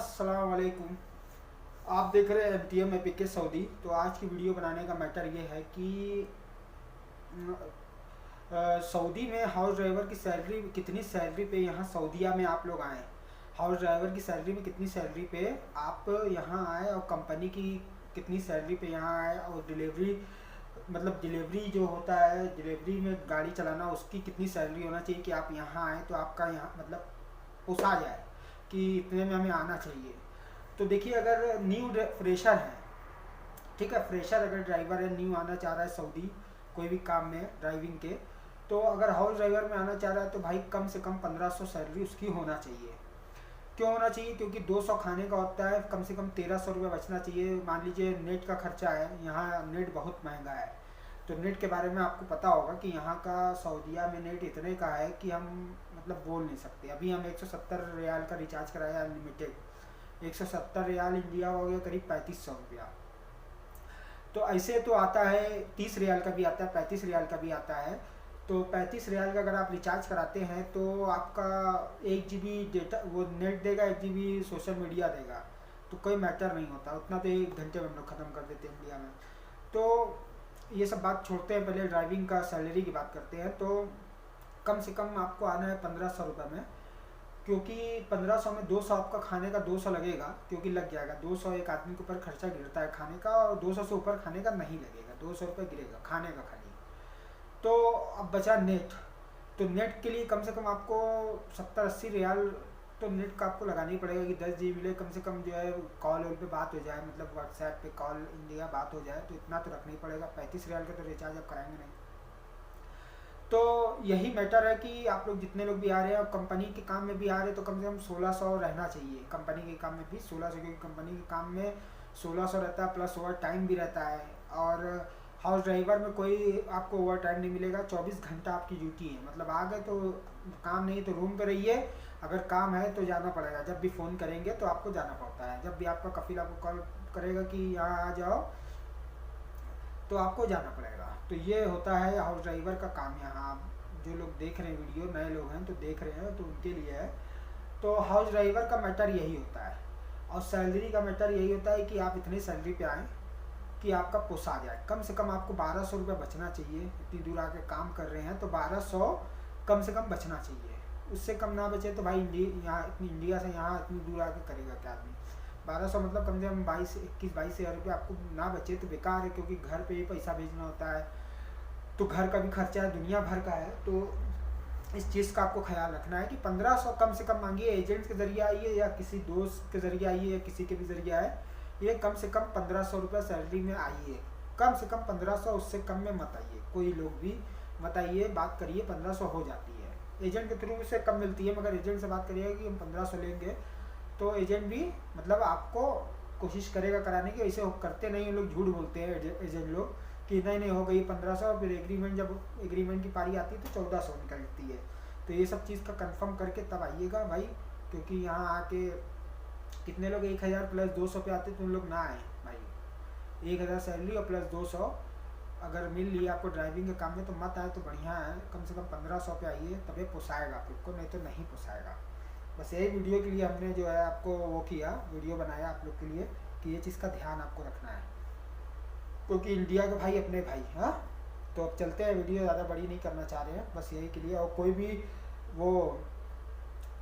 अस्सलाम वालेकुम। आप देख रहे हैं MTM एपिक सऊदी। तो आज की वीडियो बनाने का मैटर ये है कि सऊदी में हाउस ड्राइवर की सैलरी कितनी सैलरी पे यहाँ सऊदीया में आप लोग आए। हाउस ड्राइवर की सैलरी में कितनी सैलरी पे आप यहाँ आए और कंपनी की कितनी सैलरी पे यहाँ आए, और डिलीवरी मतलब डिलीवरी जो होता है, डिलीवरी में गाड़ी चलाना, उसकी कितनी सैलरी होना चाहिए कि आप यहाँ आए तो आपका यहाँ मतलब पोसा जाए कि इतने में हमें आना चाहिए। तो देखिए, अगर न्यू फ्रेशर है, ठीक है, फ्रेशर अगर ड्राइवर है, न्यू आना चाह रहा है सऊदी कोई भी काम में ड्राइविंग के, तो अगर हाउस ड्राइवर में आना चाह रहा है तो भाई कम से कम 1500 सैलरी उसकी होना चाहिए। क्यों होना चाहिए? क्योंकि 200 खाने का होता है, कम से कम 1300 रुपये बचना चाहिए। मान लीजिए नेट का खर्चा है, यहाँ नेट बहुत महंगा है, तो नेट के बारे में आपको पता होगा कि यहाँ का सऊदीया में नेट इतने का है कि हम मतलब बोल नहीं सकते। अभी हम 170 रियाल का रिचार्ज कराया अनलिमिटेड, 170 रियाल इंडिया हो गया करीब 3500 रुपया। तो ऐसे तो आता है 30 रियाल का भी आता है, 35 रियाल का भी आता है। तो 35 रियाल का अगर आप रिचार्ज कराते हैं तो आपका 1 GB डेटा वो नेट देगा, 1 GB सोशल मीडिया देगा, तो कोई मैटर नहीं होता उतना, तो 1 घंटे में हम लोग ख़त्म कर देते हैं इंडिया में। तो ये सब बात छोड़ते हैं, पहले ड्राइविंग का सैलरी की बात करते हैं। तो कम से कम आपको आना है 1500 रुपये में, क्योंकि 1500 में 200 आपका खाने का 200 लगेगा, क्योंकि लग जाएगा 200 एक आदमी के ऊपर खर्चा गिरता है खाने का, और 200 से ऊपर खाने का नहीं लगेगा, 200 रुपये गिरेगा खाने का खाली। तो अब बचा नेट। तो नेट के लिए कम से कम आपको 70-80 रियाल तो नेट का आपको लगाना ही पड़ेगा कि 10 GB कम से कम जो है कॉल पे बात हो जाए, मतलब व्हाट्सएप पे कॉल इंडिया बात हो जाए, तो इतना तो रखना ही पड़ेगा। 35 रियाल का तो रिचार्ज आप कराएंगे नहीं। तो यही मैटर है कि आप लोग जितने लोग भी आ रहे हैं और कंपनी के काम में भी आ रहे हैं तो कम से कम 1600 रहना चाहिए। कंपनी के काम में भी 1600, क्योंकि कंपनी के काम में 1600 रहता है, प्लस ओवर टाइम भी रहता है। और हाउस ड्राइवर में कोई आपको ओवर टाइम नहीं मिलेगा, 24 घंटा आपकी ड्यूटी है। मतलब आ गए तो काम नहीं तो रूम पे रहिए, अगर काम है तो जाना पड़ेगा। जब भी फ़ोन करेंगे तो आपको जाना पड़ता है, जब भी आपका कफिल आपको कॉल करेगा कि यहाँ आ जाओ तो आपको जाना पड़ेगा। तो ये होता है हाउस ड्राइवर का काम। यहाँ जो लोग देख रहे हैं वीडियो, नए लोग हैं तो देख रहे हैं, तो उनके लिए है। तो हाउस ड्राइवर का मैटर यही होता है, और सैलरी का मैटर यही होता है कि आप इतनी सैलरी पे आएँ कि आपका पोसा जाए। कम से कम आपको 1200 रुपये बचना चाहिए। इतनी दूर आके काम कर रहे हैं तो 1200 कम से कम बचना चाहिए। उससे कम ना बचे तो भाई यहाँ इतनी इंडिया से यहाँ इतनी दूर आके करेगा क्या आदमी। 1200 मतलब कम से कम 21-22 हज़ार रुपये आपको ना बचे तो बेकार है, क्योंकि घर पे ही पैसा भेजना होता है, तो घर का भी खर्चा है, दुनिया भर का है। तो इस चीज़ का आपको ख्याल रखना है कि 1500 कम से कम मांगिए। एजेंट के ज़रिए आइए या किसी दोस्त के ज़रिए आइए या किसी के भी ज़रिए आए, ये कम से कम 1500 रुपये सैलरी में आइए। कम से कम 1500, उससे कम में मत आइए। कोई लोग भी मत आइए, बात करिए, 1500 हो जाती है। एजेंट के थ्रू से कम मिलती है, मगर एजेंट से बात करिएगा कि हम 1500 लेंगे, तो एजेंट भी मतलब आपको कोशिश करेगा कराने की। ऐसे करते नहीं, लोग झूठ बोलते हैं एजेंट लोग कि नहीं नहीं हो गई 1500, फिर एग्रीमेंट जब एग्रीमेंट की पारी आती है तो 1400 निकलती है। तो ये सब चीज़ का कंफर्म करके तब आइएगा भाई, क्योंकि यहाँ आके कितने लोग 1000 प्लस 200 पे आते तो उन लोग ना आए भाई। 1000 सैलरी और प्लस 200 अगर मिल लिया आपको ड्राइविंग के काम में तो मत आए, तो बढ़िया है। कम से कम 1500 पे आइए, तभी पोसाएगा आप लोग को, नहीं तो नहीं पोसाएगा। बस यही वीडियो के लिए हमने जो है आपको वो किया, वीडियो बनाया आप लोग के लिए कि ये चीज़ का ध्यान आपको रखना है, क्योंकि इंडिया के भाई अपने भाई। हाँ, तो अब चलते हैं, वीडियो ज़्यादा बड़ी नहीं करना चाह रहे हैं, बस यही के लिए। और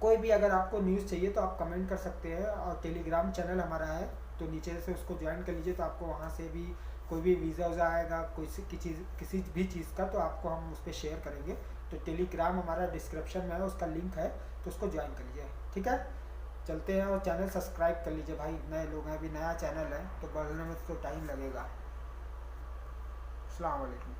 कोई भी अगर आपको न्यूज़ चाहिए तो आप कमेंट कर सकते हैं, और टेलीग्राम चैनल हमारा है तो नीचे से उसको ज्वाइन कर लीजिए, तो आपको वहाँ से भी कोई भी वीज़ा वज़ा आएगा किसी भी चीज़ का, तो आपको हम उस पर शेयर करेंगे। तो टेलीग्राम हमारा डिस्क्रिप्शन में है, उसका लिंक है, तो उसको ज्वाइन कर लीजिए, ठीक है। चलते हैं, और चैनल सब्सक्राइब कर लीजिए भाई, नए लोग हैं, अभी नया चैनल है तो बढ़ने में तो टाइम लगेगा। अस्सलाम वालेकुम।